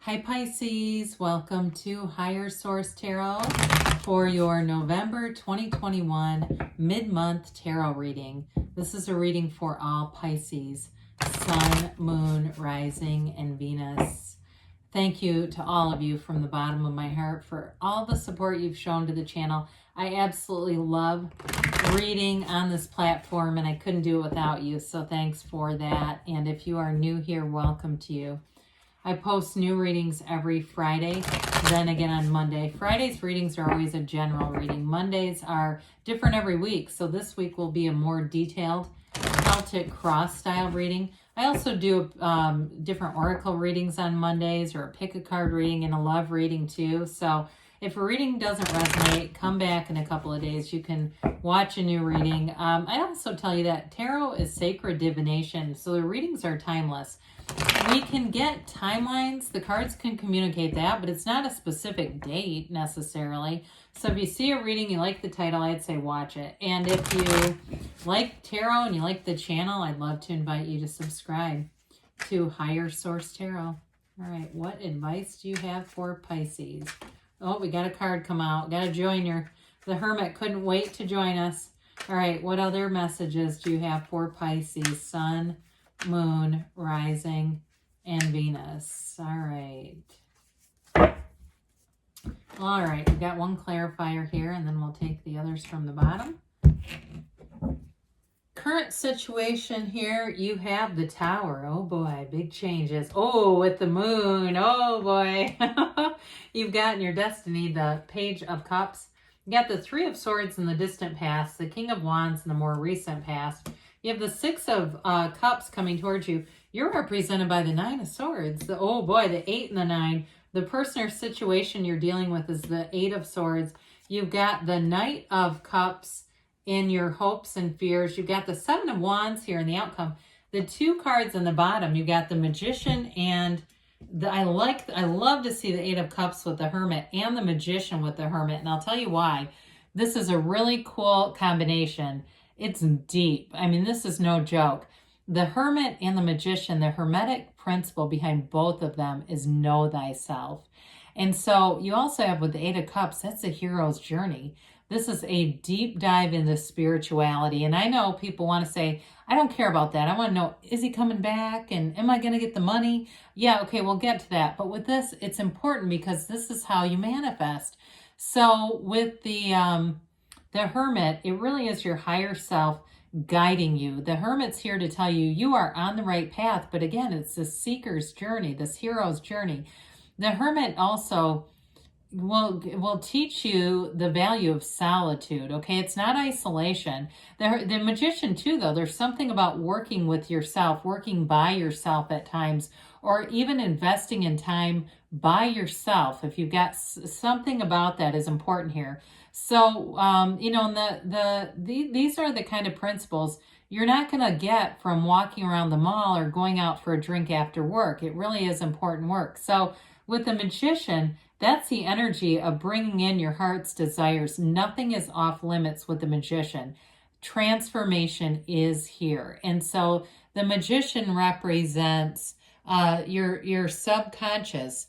Hi Pisces, welcome to Higher Source Tarot for your November 2021 mid-month tarot reading. This is a reading for all Pisces, Sun, Moon, Rising, and Venus. Thank you to all of you from the bottom of my heart for all the support you've shown to the channel. I absolutely love reading on this platform and I couldn't do it without you, so thanks for that. And if you are new here, welcome to you. I post new readings every Friday, then again on Monday. Friday's readings are always a general reading. Mondays are different every week, so this week will be a more detailed Celtic cross style reading. I also do different oracle readings on Mondays, or a pick a card reading and a love reading too. So if a reading doesn't resonate, come back in a couple of days. You can watch a new reading. I also tell you that tarot is sacred divination, so the readings are timeless. We can get timelines, the cards can communicate that, but it's not a specific date necessarily. So if you see a reading, you like the title, I'd say watch it. And if you like tarot and you like the channel, I'd love to invite you to subscribe to Higher Source Tarot. All right, what advice do you have for Pisces? Oh, we got a card come out. Got to join the Hermit couldn't wait to join us. All right, what other messages do you have for Pisces? Sun, Moon, Rising, and Venus. All right. All right, we got one clarifier here, and then we'll take the others from the bottom. Current situation here, you have the Tower. Oh boy, big changes. Oh, with the Moon. Oh boy. You've got in your destiny the Page of Cups. You got the Three of Swords in the distant past, the King of Wands in the more recent past. You have the Six of Cups coming towards you. You're represented by the Nine of Swords. Oh boy, the 8 and the 9. The person or situation you're dealing with is the 8 of Swords. You've got the Knight of Cups in your hopes and fears. You've got the Seven of Wands here in the outcome. The two cards in the bottom, you've got the Magician and I love to see the 8 of Cups with the Hermit and the Magician with the Hermit. And I'll tell you why. This is a really cool combination. It's deep. I mean, this is no joke. The Hermit and the Magician, the Hermetic principle behind both of them is know thyself. And so you also have with the 8 of Cups, that's a hero's journey. This is a deep dive into spirituality. And I know people want to say, I don't care about that. I want to know, is he coming back? And am I going to get the money? Yeah, okay, we'll get to that. But with this, it's important because this is how you manifest. So with the Hermit, it really is your higher self guiding you. The Hermit's here to tell you, you are on the right path. But again, it's this seeker's journey, this hero's journey. The Hermit also will teach you the value of solitude, okay? It's not isolation. The Magician too, though, there's something about working with yourself, working by yourself at times, or even investing in time by yourself. If you've got something about that is important here. So, you know, these are the kind of principles you're not going to get from walking around the mall or going out for a drink after work. It really is important work. So with the Magician, that's the energy of bringing in your heart's desires. Nothing is off limits with the Magician. Transformation is here. And so the Magician represents your subconscious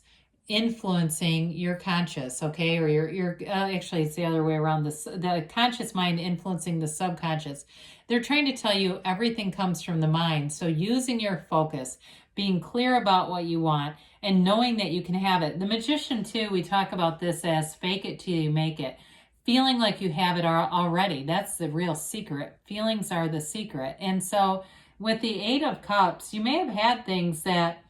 influencing your conscious, okay? Or your actually it's the other way around. The conscious mind influencing the subconscious. They're trying to tell you everything comes from the mind. So using your focus, being clear about what you want, and knowing that you can have it. The Magician too, we talk about this as fake it till you make it. Feeling like you have it already. That's the real secret. Feelings are the secret. And so with the 8 of Cups, you may have had things that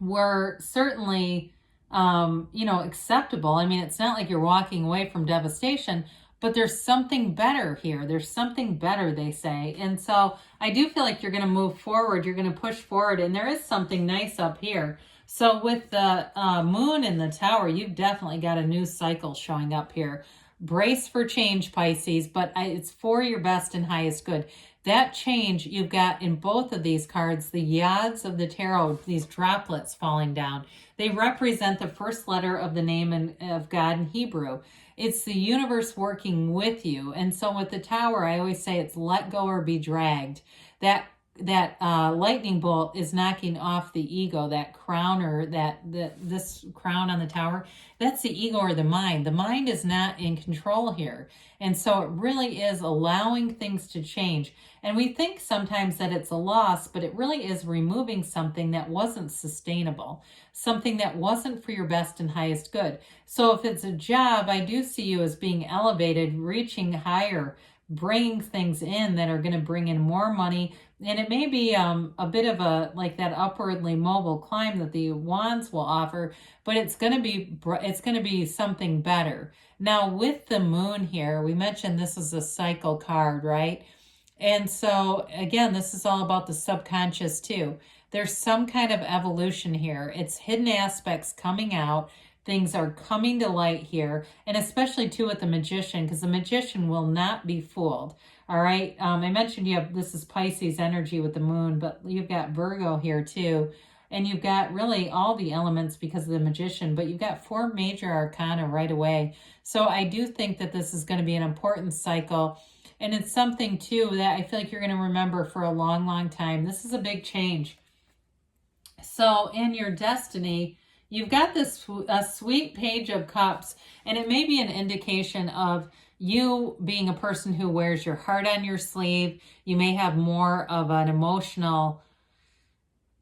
were certainly, you know, acceptable. I mean, it's not like you're walking away from devastation, but there's something better here. There's something better, they say. And so I do feel like you're going to move forward. You're going to push forward. And there is something nice up here. So with the Moon in the Tower, you've definitely got a new cycle showing up here. Brace for change, Pisces, but it's for your best and highest good. That change you've got in both of these cards, the yads of the tarot, these droplets falling down. They represent the first letter of the name of God in Hebrew. It's the universe working with you. And so with the Tower, I always say it's let go or be dragged. That lightning bolt is knocking off the ego, that crown, or this crown on the tower. That's the ego or the mind. The mind is not in control here. And so it really is allowing things to change. And we think sometimes that it's a loss, but it really is removing something that wasn't sustainable, something that wasn't for your best and highest good. So if it's a job, I do see you as being elevated, reaching higher, bringing things in that are going to bring in more money. And it may be a bit of a, like that upwardly mobile climb that the wands will offer, but it's going to be something better. Now with the moon here, we mentioned this is a cycle card, right? And so again, this is all about the subconscious too. There's some kind of evolution here. It's hidden aspects coming out. Things are coming to light here, and especially too with the magician, because the magician will not be fooled. All right. I mentioned this is Pisces energy with the moon, but you've got Virgo here too. And you've got really all the elements because of the magician, but you've got 4 major arcana right away. So I do think that this is going to be an important cycle. And it's something too that I feel like you're going to remember for a long, long time. This is a big change. So in your destiny, you've got this a sweet Page of Cups, and it may be an indication of you being a person who wears your heart on your sleeve. You may have more of an emotional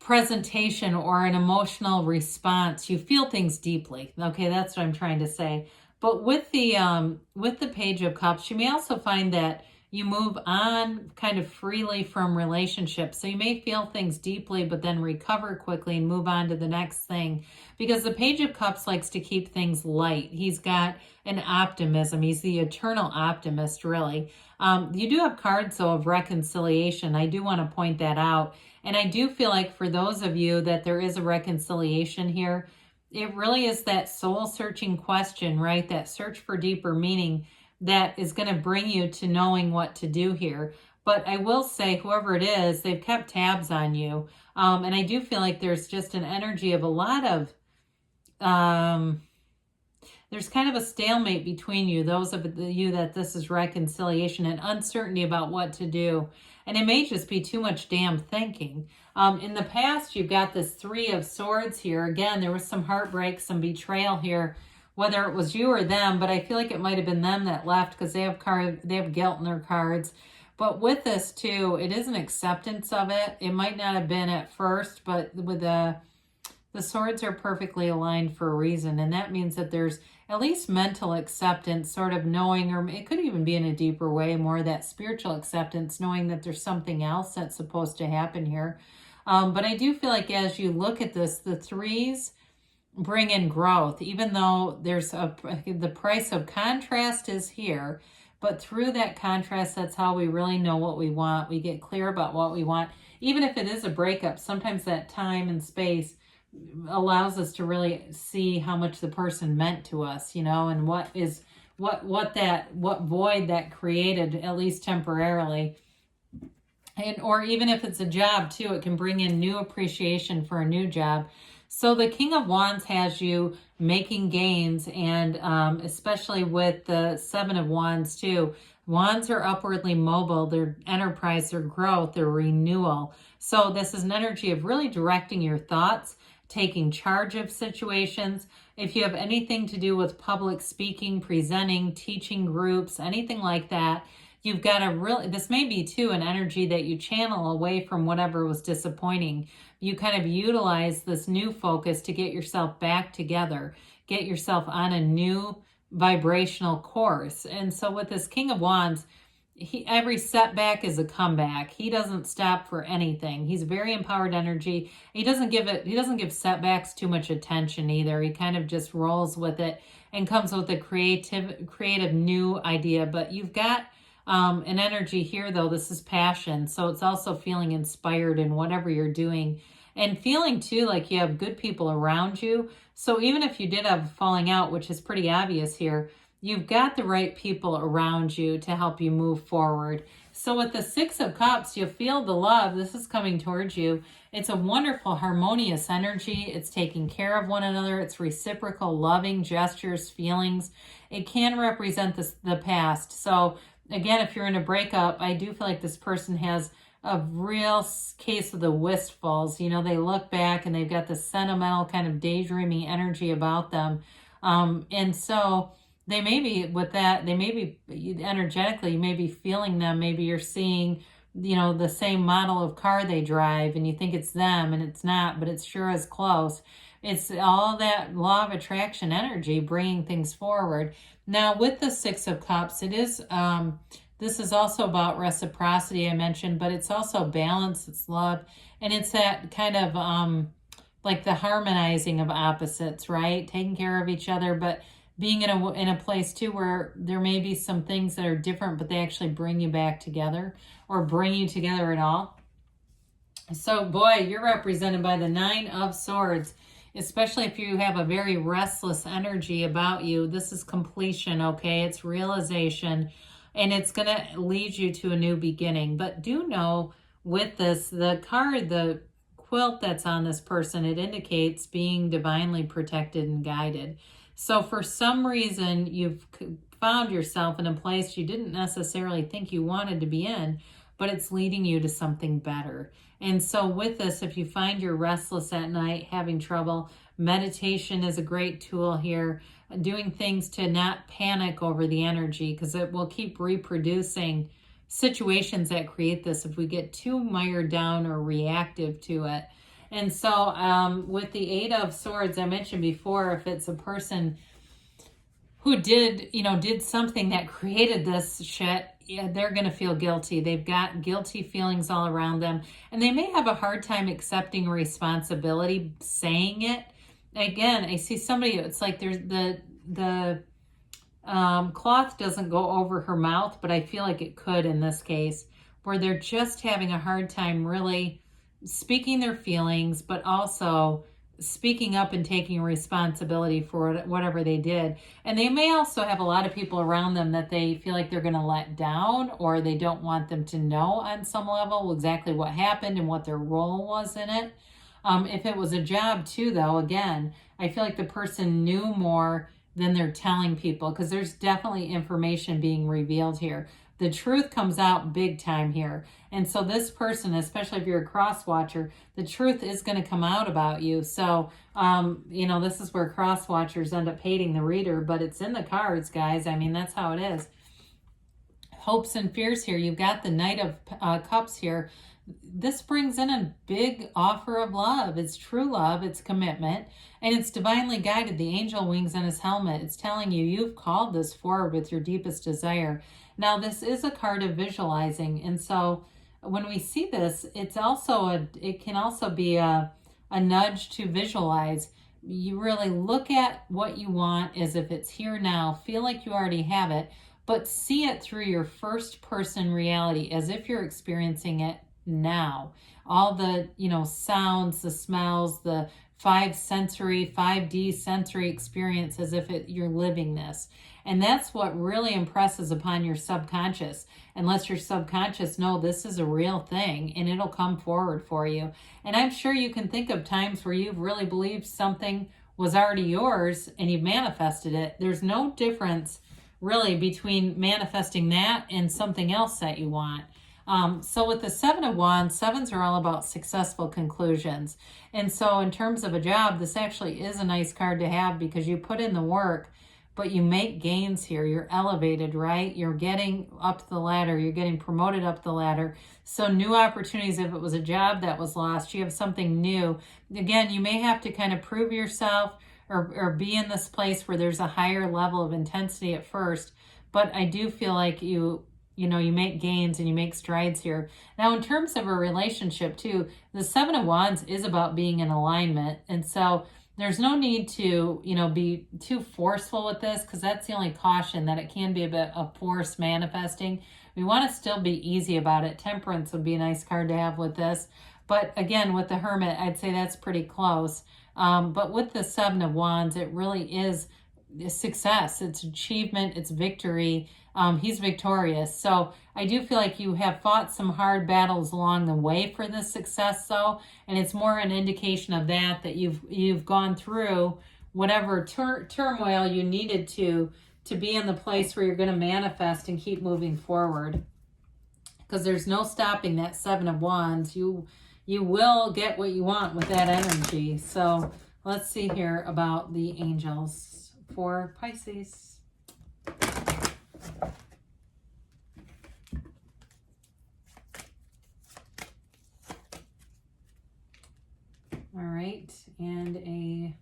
presentation or an emotional response. You feel things deeply. Okay, that's what I'm trying to say. But with the Page of Cups, you may also find that you move on kind of freely from relationships. So you may feel things deeply, but then recover quickly and move on to the next thing. Because the Page of Cups likes to keep things light. He's got an optimism. He's the eternal optimist, really. You do have cards, though, of reconciliation. I do want to point that out. And I do feel like for those of you that there is a reconciliation here, it really is that soul-searching question, right? That search for deeper meaning that is going to bring you to knowing what to do here. But I will say, whoever it is, they've kept tabs on you. And I do feel like there's just an energy of a lot of, there's kind of a stalemate between you, those of you that this is reconciliation, and uncertainty about what to do. And it may just be too much damn thinking. In the past, you've got this 3 of Swords here. Again, there was some heartbreak, some betrayal here, whether it was you or them, but I feel like it might have been them that left because they have guilt in their cards. But with this too, it is an acceptance of it. It might not have been at first, but with the swords are perfectly aligned for a reason. And that means that there's at least mental acceptance, sort of knowing, or it could even be in a deeper way, more that spiritual acceptance, knowing that there's something else that's supposed to happen here. But I do feel like as you look at this, the 3s bring in growth, even though there's the price of contrast is here. But through that contrast, that's how we really know what we want. We get clear about what we want. Even if it is a breakup, sometimes that time and space allows us to really see how much the person meant to us, and what void that created, at least temporarily. And or even if it's a job too, it can bring in new appreciation for a new job. So the King of Wands has you making gains, and especially with the 7 of Wands too. Wands are upwardly mobile, their enterprise, their growth, their renewal. So this is an energy of really directing your thoughts, taking charge of situations. If you have anything to do with public speaking, presenting, teaching groups, anything like that, you've got this may be too an energy that you channel away from whatever was disappointing. You kind of utilize this new focus to get yourself back together, get yourself on a new vibrational course. And so with this King of Wands, every setback is a comeback. He doesn't stop for anything. He's very empowered energy. He doesn't give setbacks too much attention either. He kind of just rolls with it and comes with a creative new idea. But you've got an energy here, though. This is passion. So it's also feeling inspired in whatever you're doing, and feeling too like you have good people around you. So even if you did have a falling out, which is pretty obvious here, you've got the right people around you to help you move forward. So with the 6 of Cups, you feel the love. This is coming towards you. It's a wonderful, harmonious energy. It's taking care of one another. It's reciprocal, loving gestures, feelings. It can represent the past. So again, if you're in a breakup, I do feel like this person has a real case of the wistfuls. You know, they look back and they've got the sentimental kind of daydreamy energy about them. And so they may be with that, they may be energetically, you may be feeling them. Maybe you're seeing, you know, the same model of car they drive and you think it's them and it's not, but it's sure as close. It's all that law of attraction energy bringing things forward. Now with the Six of Cups, it is, this is also about reciprocity I mentioned, but it's also balance, it's love, and it's that kind of like the harmonizing of opposites, right? Taking care of each other, but being in a place too where there may be some things that are different, but they actually bring you back together or bring you together at all. So boy, you're represented by the Nine of Swords, especially if you have a very restless energy about you. This is completion, okay? It's realization, and it's going to lead you to a new beginning. But do know with this, the card, the quilt that's on this person, it indicates being divinely protected and guided. So for some reason, you've found yourself in a place you didn't necessarily think you wanted to be in, but it's leading you to something better. And so with this, if you find you're restless at night, having trouble, meditation is a great tool here. Doing things to not panic over the energy, because it will keep reproducing situations that create this if we get too mired down or reactive to it. And so with the Eight of Swords, I mentioned before, if it's a person who did something that created this shit, yeah, they're going to feel guilty. They've got guilty feelings all around them, and they may have a hard time accepting responsibility, saying it. Again, I see somebody, it's like there's the cloth doesn't go over her mouth, but I feel like it could in this case, where they're just having a hard time really speaking their feelings, but also speaking up and taking responsibility for whatever they did. And they may also have a lot of people around them that they feel like they're going to let down, or they don't want them to know on some level exactly what happened and what their role was in it. If it was a job too, though, again, I feel like the person knew more than they're telling people, because there's definitely information being revealed here. The truth comes out big time here. And so this person, especially if you're a cross watcher, the truth is going to come out about you. So, this is where cross watchers end up hating the reader, but it's in the cards, guys. I mean, that's how it is. Hopes and fears here. You've got the Knight of Cups here. This brings in a big offer of love. It's true love. It's commitment. And it's divinely guided. The angel wings on his helmet. It's telling you you've called this forward with your deepest desire. Now, this is a card of visualizing. And so when we see this, it can also be a nudge to visualize. You really look at what you want as if it's here now. Feel like you already have it, but see it through your first person reality as if you're experiencing it now. All the, sounds, the smells, the 5D sensory experience as if you're living this. And that's what really impresses upon your subconscious. Unless your subconscious know this is a real thing, and it'll come forward for you. And I'm sure you can think of times where you've really believed something was already yours and you've manifested it. There's no difference really between manifesting that and something else that you want. So with the Seven of Wands, sevens are all about successful conclusions. And so in terms of a job, this actually is a nice card to have, because you put in the work, but you make gains here. You're elevated, right? You're getting up the ladder. You're getting promoted up the ladder. So new opportunities, if it was a job that was lost, you have something new. Again, you may have to kind of prove yourself or be in this place where there's a higher level of intensity at first. But I do feel like you make gains and you make strides here. Now, in terms of a relationship too, the Seven of Wands is about being in alignment. And so there's no need to, be too forceful with this, because that's the only caution, that it can be a bit of force manifesting. We want to still be easy about it. Temperance would be a nice card to have with this. But again, with the Hermit, I'd say that's pretty close. But with the Seven of Wands, it really is success. It's achievement. It's victory. He's victorious. So I do feel like you have fought some hard battles along the way for this success, though, and it's more an indication of that you've gone through whatever turmoil you needed to be in the place where you're going to manifest and keep moving forward. because there's no stopping that Seven of Wands. You will get what you want with that energy. So let's see here about the angels for Pisces. All right, and a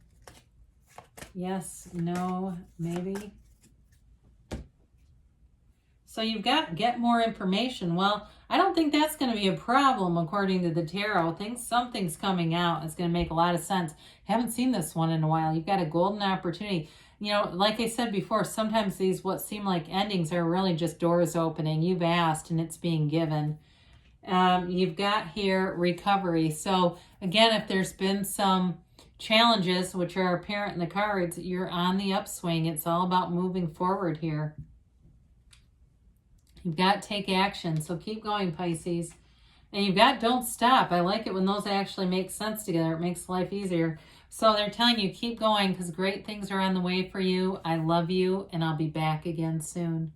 yes, no, maybe. So you've got get more information. Well, I don't think that's going to be a problem according to the tarot. Something's coming out. It's going to make a lot of sense. Haven't seen this one in a while. You've got a golden opportunity. You know, like I said before, sometimes these what seem like endings are really just doors opening. You've asked and it's being given. You've got here recovery. So again, if there's been some challenges, which are apparent in the cards, you're on the upswing. It's all about moving forward here. You've got take action. So keep going, Pisces. And you've got don't stop. I like it when those actually make sense together. It makes life easier. So they're telling you keep going because great things are on the way for you. I love you and I'll be back again soon.